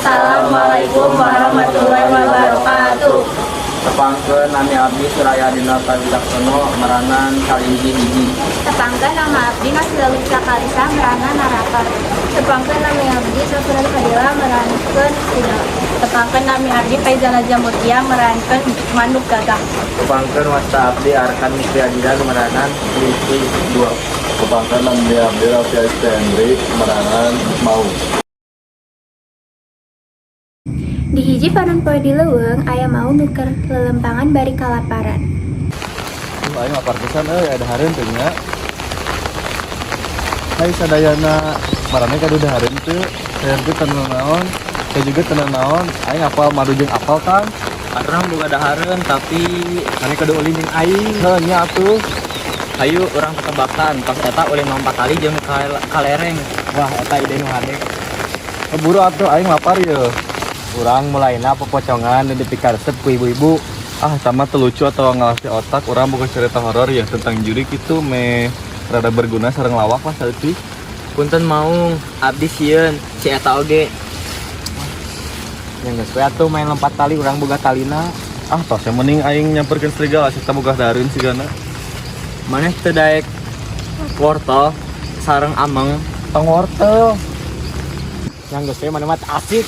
Assalamualaikum warahmatullahi wabarakatuh. Tepangkeun nami abdi Suraya Dina Kawijaksono meranan Kalinji hiji. Tepangkeun nama abdi Nasilaluksa Kalisa merana Narator. Tepangkeun nami abdi Sofirul Fadila merankeun Sidal. Tepangkeun nami abdi Faizal Jamutia merankeun Manuk Gagak. Tepangkeun wasta abdi Arkan Misri Adidan meranan Liti 2. Tepangkeun nami abdi Raffi Astendri meranan Mau. Di hiji panon poe di leuweung aya mau nuker lelempangan bari kalaparan. Aing lapar pisan ada hareun teh nya. Hai sadayana marane kadu dahareun teu. Saya teh tenan naon, saya juga tenan naon. Aing apal madu jeung apal kan. Arang boga dahareun tapi ane kadu ulin jeung aing. Heuh nya atuh. Hayu urang tetebakan pas eta ulin 4 kali jeung kalereng. Wah eta ide nu hade. Keburu atuh aing lapar ye. Urang mulaina pepocongan dan dipikaresep ku ibu-ibu. Sama telucu atau ngalasi otak urang buka cerita horor ya tentang jurik itu rada berguna sareng lawak lah saleutik. Punten maung abdi sieun si eta oge. Yang geus we atuh main lompat tali urang boga talina. Tos yang mending aing nyamperkeun serigala sita boga dareun sigana. Maneh teu daek wortel sareng ameng. Tong wortel. Yang geus we mana mah asik.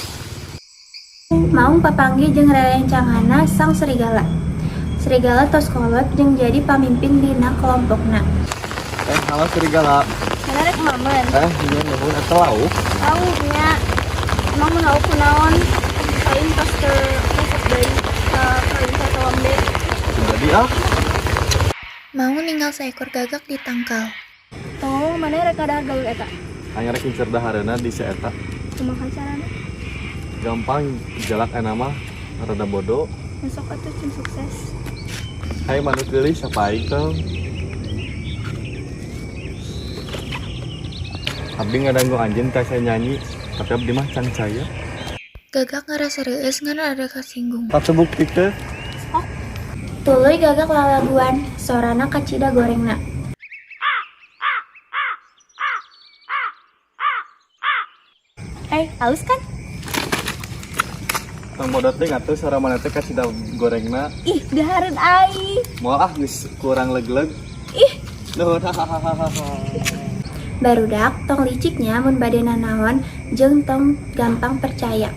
Maung papanggih jeung rerencanganna sang serigala. Serigala tos kolot jeung jadi pamimpin dina kelompokna. Halo serigala. Kana rek mamen. Ieu nuhun eta lauk. Tahu nya. Emang mun lauk kunaon? Paling pas ke besok deui ka Wisata Lambe. Jadi Mau ninggal seekor gagak di tangkal. Tong mana rek ada gaul eta? hanya rek incer dahareuna di si eta. Kumaha carana? Gampang jalak mah rada bodoh. Besok atuh cun sukses. Hai manuk geulih siapa aing tong? Abdi ngadanggu anjeun ka saya nyanyi, tapi abdi mah can saya. Gagak ngerasa reueus ngan ada kasinggung. Tapi bukti teh. Tuluy gagak lalaguan, sorana kacida gorengna. Halus kan? Tang bodoh teh ngatuh saramana teh kasih gorengna. Ih, dahareun ai. Moal geus kurang leg-leg. Ih, Nuhun. barudak tong liciknya mun bade nanaon jeung tong gampang percaya.